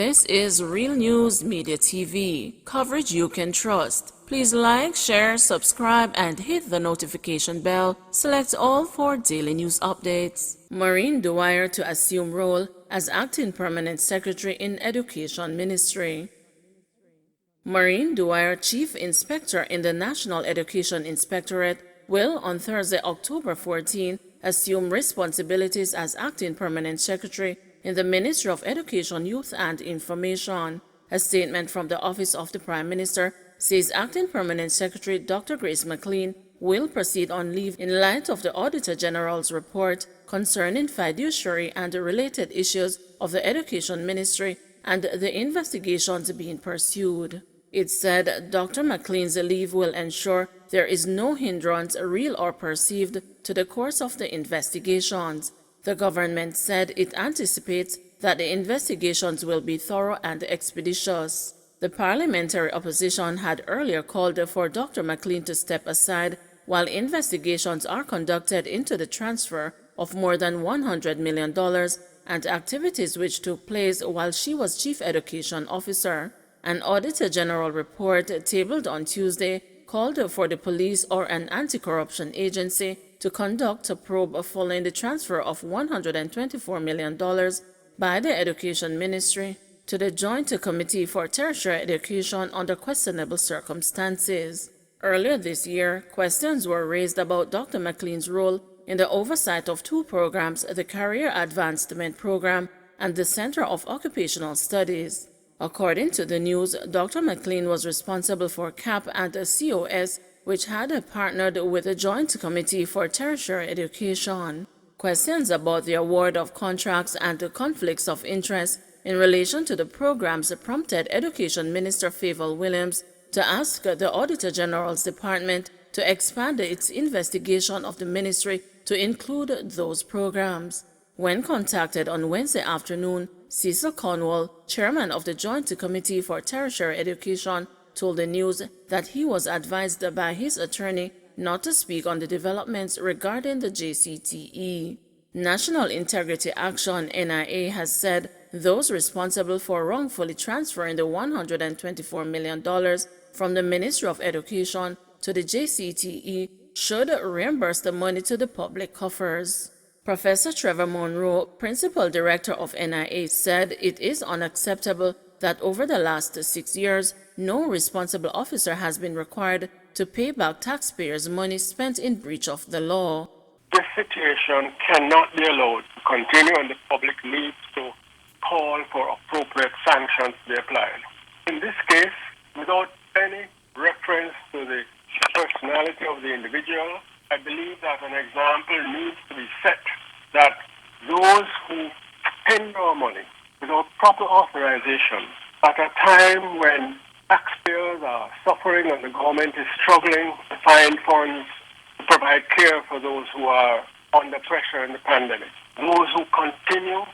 This is Real News Media TV, coverage you can trust. Please like, share, subscribe, and hit the notification bell. Select all for daily news updates. Maureen Dwyer to assume role as Acting Permanent Secretary in Education Ministry. Maureen Dwyer, Chief Inspector in the National Education Inspectorate, will on Thursday, October 14, assume responsibilities as Acting Permanent Secretary in the Ministry of Education, Youth and Information. A statement from the Office of the Prime Minister says Acting Permanent Secretary Dr. Grace McLean will proceed on leave in light of the Auditor General's report concerning fiduciary and related issues of the Education Ministry and the investigations being pursued. It said Dr. McLean's leave will ensure there is no hindrance, real or perceived, to the course of the investigations. The government said it anticipates that the investigations will be thorough and expeditious. The parliamentary opposition had earlier called for Dr. McLean to step aside while investigations are conducted into the transfer of more than $100 million and activities which took place while she was Chief Education Officer. An Auditor General report tabled on Tuesday called for the police or an anti-corruption agency to conduct a probe following the transfer of $124 million by the Education Ministry to the Joint Committee for Tertiary Education under questionable circumstances. Earlier this year, questions were raised about Dr. McLean's role in the oversight of two programs, the Career Advancement Program and the Center of Occupational Studies. According to the news, Dr. McLean was responsible for CAP and COS, which had partnered with the Joint Committee for Tertiary Education. Questions about the award of contracts and the conflicts of interest in relation to the programs prompted Education Minister Favour Williams to ask the Auditor General's Department to expand its investigation of the ministry to include those programs. When contacted on Wednesday afternoon, Cecil Cornwall, chairman of the Joint Committee for Tertiary Education, told the news that he was advised by his attorney not to speak on the developments regarding the JCTE. National Integrity Action (NIA) has said those responsible for wrongfully transferring the $124 million from the Ministry of Education to the JCTE should reimburse the money to the public coffers. Professor Trevor Monroe, Principal Director of NIA, said it is unacceptable that over the last 6 years, no responsible officer has been required to pay back taxpayers' money spent in breach of the law. This situation cannot be allowed to continue, and the public needs to call for appropriate sanctions to be applied. In this case, without any reference to the personality of the individual, I believe that an example needs to be set that those who spend our money without proper authorization at a time when taxpayers are suffering and the government is struggling to find funds to provide care for those who are under pressure in the pandemic. Those who continue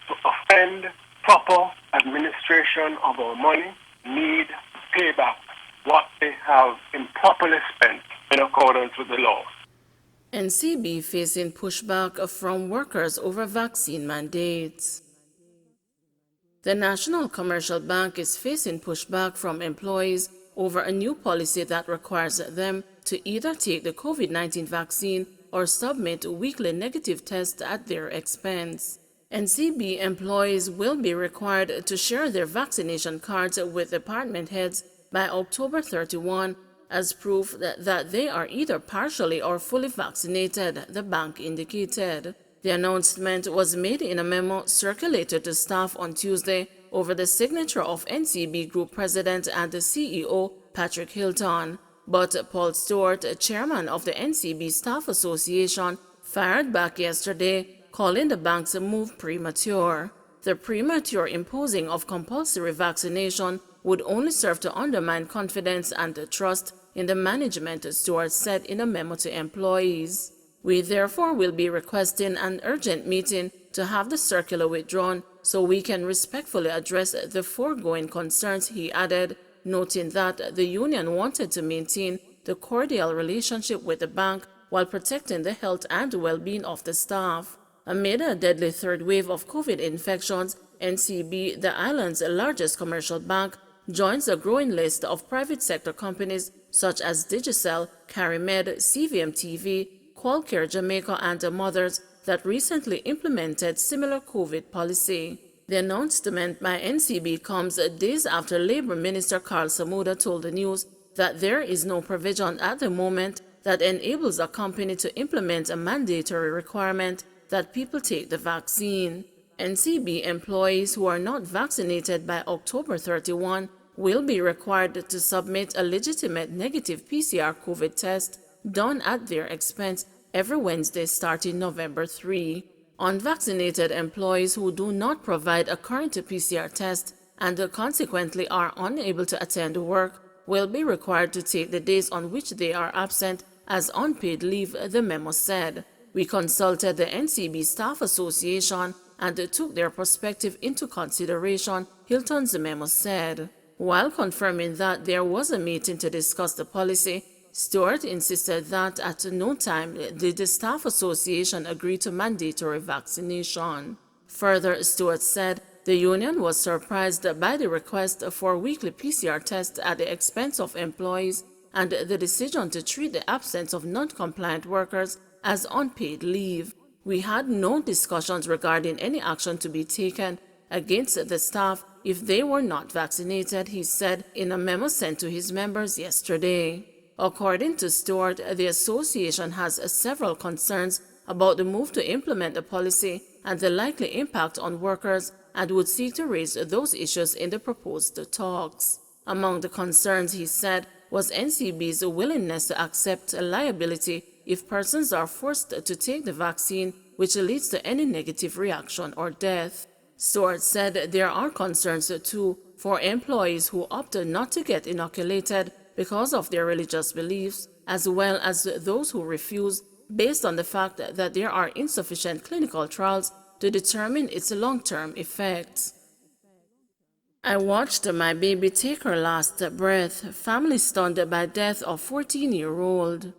to offend proper administration of our money need to pay back what they have improperly spent in accordance with the law. NCB facing pushback from workers over vaccine mandates. The National Commercial Bank is facing pushback from employees over a new policy that requires them to either take the COVID-19 vaccine or submit weekly negative tests at their expense. NCB employees will be required to share their vaccination cards with department heads by October 31 as proof that they are either partially or fully vaccinated, the bank indicated. The announcement was made in a memo circulated to staff on Tuesday over the signature of NCB Group President and the CEO, Patrick Hilton. But Paul Stewart, chairman of the NCB Staff Association, fired back yesterday, calling the bank's move premature. The premature imposing of compulsory vaccination would only serve to undermine confidence and trust in the management, Stewart said in a memo to employees. We therefore will be requesting an urgent meeting to have the circular withdrawn so we can respectfully address the foregoing concerns, he added, noting that the union wanted to maintain the cordial relationship with the bank while protecting the health and well-being of the staff. Amid a deadly third wave of COVID infections, NCB, the island's largest commercial bank, joins a growing list of private sector companies such as Digicel, CariMed, CVM TV, Qualcare Jamaica, and others that recently implemented similar COVID policy. The announcement by NCB comes days after Labour Minister Carl Samuda told the news that there is no provision at the moment that enables a company to implement a mandatory requirement that people take the vaccine. NCB employees who are not vaccinated by October 31 will be required to submit a legitimate negative PCR COVID test done at their expense every Wednesday starting November 3. Unvaccinated employees who do not provide a current PCR test and consequently are unable to attend work will be required to take the days on which they are absent as unpaid leave, the memo said. We consulted the NCB Staff Association and took their perspective into consideration, Hilton's memo said. While confirming that there was a meeting to discuss the policy, Stewart insisted that at no time did the Staff Association agree to mandatory vaccination. Further, Stewart said the union was surprised by the request for weekly PCR tests at the expense of employees and the decision to treat the absence of non-compliant workers as unpaid leave. We had no discussions regarding any action to be taken against the staff if they were not vaccinated, he said in a memo sent to his members yesterday. According to Stewart, the association has several concerns about the move to implement the policy and the likely impact on workers and would seek to raise those issues in the proposed talks. Among the concerns, he said, was NCB's willingness to accept liability if persons are forced to take the vaccine, which leads to any negative reaction or death. Stewart said there are concerns too for employees who opted not to get inoculated because of their religious beliefs, as well as those who refuse based on the fact that there are insufficient clinical trials to determine its long-term effects. I watched my baby take her last breath. Family stunned by death of 14-year-old.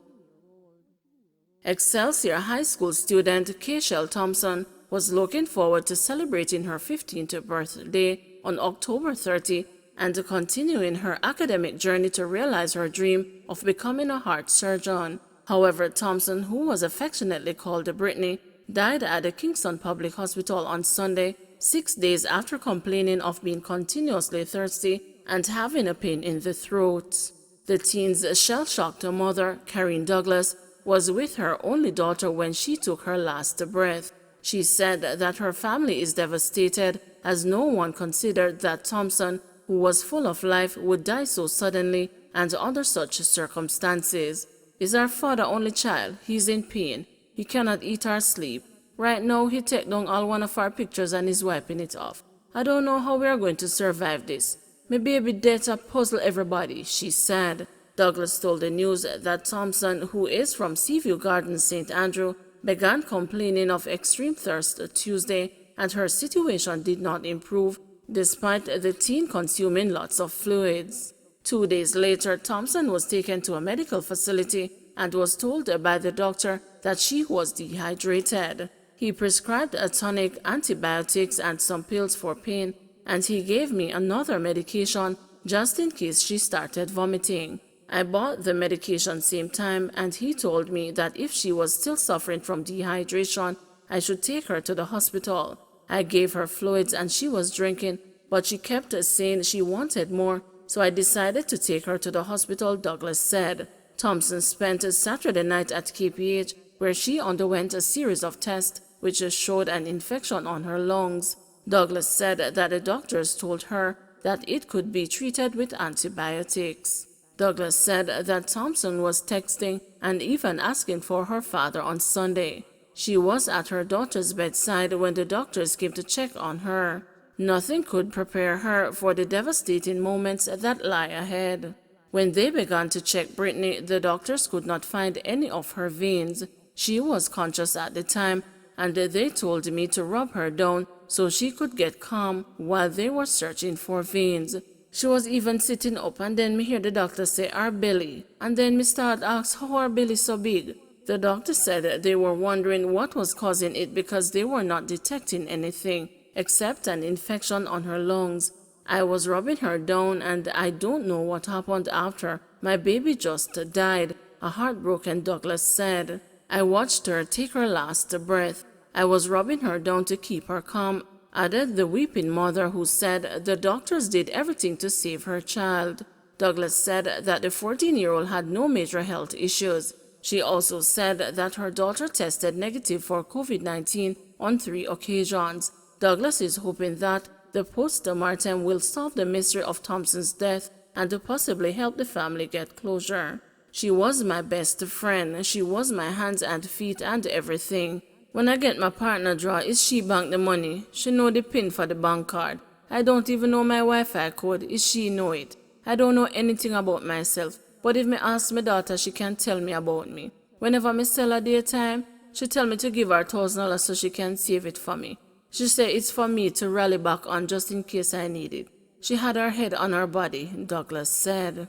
Excelsior High School student Keishel Thompson was looking forward to celebrating her 15th birthday on October 30 and to continuing her academic journey to realize her dream of becoming a heart surgeon. However, Thompson, who was affectionately called Brittany, died at the Kingston Public Hospital on Sunday, 6 days after complaining of being continuously thirsty and having a pain in the throat. The teen's shell-shocked mother, Karen Douglas, was with her only daughter when she took her last breath. She said that her family is devastated as no one considered that Thompson, who was full of life, would die so suddenly and under such circumstances. Is our father only child? He's in pain. He cannot eat or sleep. Right now, he take down all one of our pictures and is wiping it off. I don't know how we are going to survive this. My baby death a puzzle everybody, she said. Douglas told the news that Thompson, who is from Seaview Gardens, St. Andrew, began complaining of extreme thirst Tuesday, and her situation did not improve despite the teen consuming lots of fluids. 2 days later, Thompson was taken to a medical facility and was told by the doctor that she was dehydrated. He prescribed a tonic, antibiotics, and some pills for pain, and he gave me another medication just in case she started vomiting. I bought the medication same time, and he told me that if she was still suffering from dehydration, I should take her to the hospital. I gave her fluids and she was drinking, but she kept saying she wanted more, so I decided to take her to the hospital, Douglas said. Thompson spent Saturday night at KPH, where she underwent a series of tests which showed an infection on her lungs. Douglas said that the doctors told her that it could be treated with antibiotics. Douglas said that Thompson was texting and even asking for her father on Sunday. She was at her daughter's bedside when the doctors came to check on her. Nothing could prepare her for the devastating moments that lie ahead. When they began to check Brittany, the doctors could not find any of her veins. She was conscious at the time, and they told me to rub her down so she could get calm while they were searching for veins. She was even sitting up, and then me hear the doctor say, "Our belly." And then me start ask, how her belly so big? The doctor said they were wondering what was causing it because they were not detecting anything. except an infection on her lungs. I was rubbing her down and I don't know what happened after. My baby just died, a heartbroken Douglas said. I watched her take her last breath. I was rubbing her down to keep her calm, added the weeping mother, who said the doctors did everything to save her child. Douglas said that the 14-year-old had no major health issues. She also said that her daughter tested negative for COVID-19 on 3 occasions. Douglas is hoping that the post-mortem will solve the mystery of Thompson's death and to possibly help the family get closure. She was my best friend. She was my hands and feet and everything. When I get my partner draw, is she bank the money? She know the pin for the bank card. I don't even know my Wi-Fi code. Is she know it? I don't know anything about myself. But if me ask my daughter, she can tell me about me. Whenever me sell her daytime, she tell me to give her $1,000 so she can save it for me. She say it's for me to rally back on just in case I need it. She had her head on her body, Douglas said.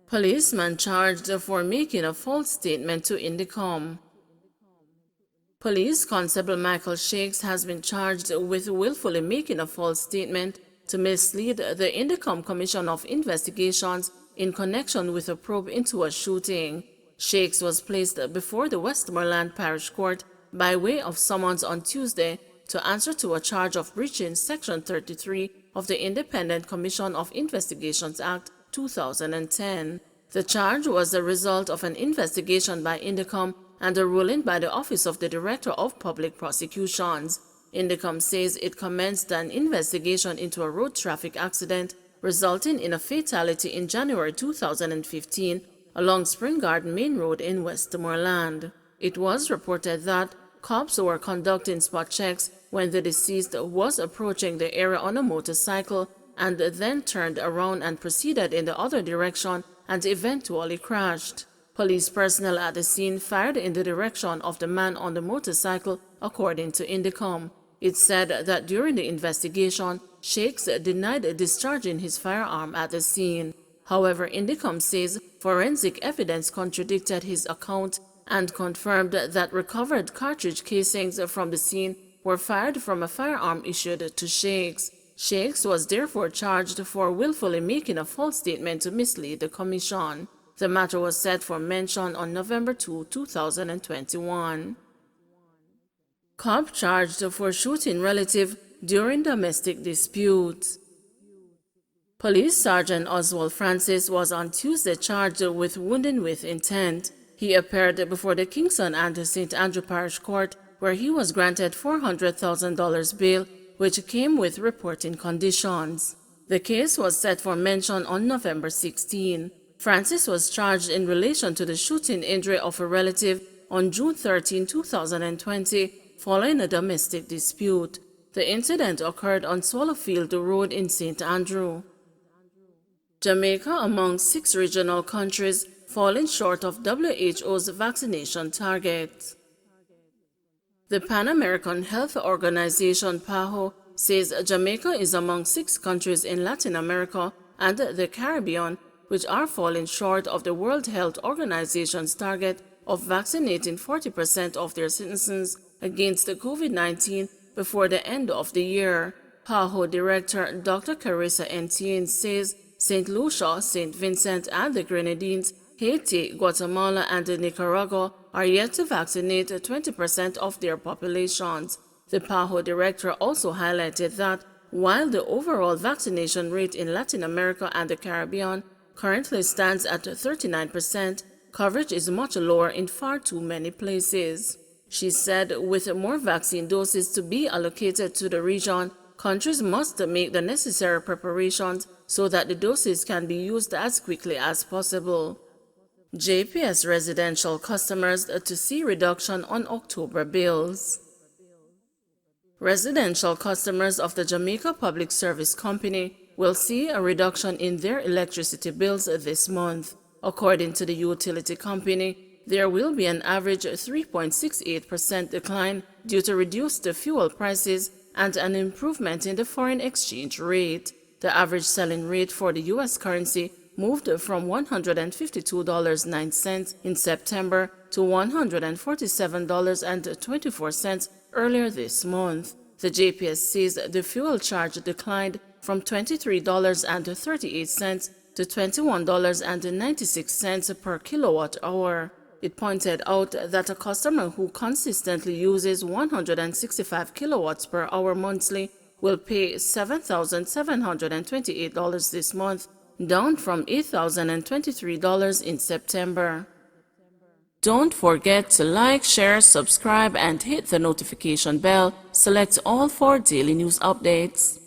Policeman charged for making a false statement to Indicom. Police Constable Michael Shakes has been charged with willfully making a false statement to mislead the Indicom Commission of Investigations in connection with a probe into a shooting. Shakes was placed before the Westmoreland Parish Court by way of summons on Tuesday to answer to a charge of breaching Section 33 of the Independent Commission of Investigations Act 2010. The charge was the result of an investigation by Indicom and a ruling by the Office of the Director of Public Prosecutions. Indicom says it commenced an investigation into a road traffic accident resulting in a fatality in January 2015 along Spring Garden Main Road in Westmoreland. It was reported that cops were conducting spot checks when the deceased was approaching the area on a motorcycle and then turned around and proceeded in the other direction and eventually crashed. Police personnel at the scene fired in the direction of the man on the motorcycle, according to Indicom. It said that during the investigation, Shakes denied discharging his firearm at the scene. However, Indicom says forensic evidence contradicted his account and confirmed that recovered cartridge casings from the scene were fired from a firearm issued to Shakes. Shakes was therefore charged for willfully making a false statement to mislead the commission. The matter was set for mention on November 2, 2021. Cop charged for shooting relative during domestic dispute. Police Sergeant Oswald Francis was on Tuesday charged with wounding with intent. He appeared before the Kingston and St. Andrew Parish Court, where he was granted $400,000 bail, which came with reporting conditions. The case was set for mention on November 16. Francis was charged in relation to the shooting injury of a relative on June 13, 2020, following a domestic dispute. The incident occurred on Swallowfield Road in St. Andrew. Jamaica among 6 regional countries falling short of WHO's vaccination target. The Pan American Health Organization PAHO says Jamaica is among 6 countries in Latin America and the Caribbean which are falling short of the World Health Organization's target of vaccinating 40% of their citizens against the COVID-19 before the end of the year. PAHO Director Dr. Carissa Etienne says St. Lucia, St. Vincent, and the Grenadines, Haiti, Guatemala, and Nicaragua are yet to vaccinate 20% of their populations. The PAHO Director also highlighted that while the overall vaccination rate in Latin America and the Caribbean currently stands at 39%, coverage is much lower in far too many places. She said with more vaccine doses to be allocated to the region, countries must make the necessary preparations so that the doses can be used as quickly as possible. JPS residential customers to see reduction on October bills. Residential customers of the Jamaica Public Service Company will see a reduction in their electricity bills this month. According to the utility company, there will be an average 3.68% decline due to reduced fuel prices and an improvement in the foreign exchange rate. The average selling rate for the U.S. currency moved from $152.09 in September to $147.24 earlier this month. The JPS says the fuel charge declined from $23.38 to $21.96 per kilowatt hour. It pointed out that a customer who consistently uses 165 kilowatts per hour monthly will pay $7,728 this month, down from $8,023 in September. Don't forget to like, share, subscribe, and hit the notification bell. Select all for daily news updates.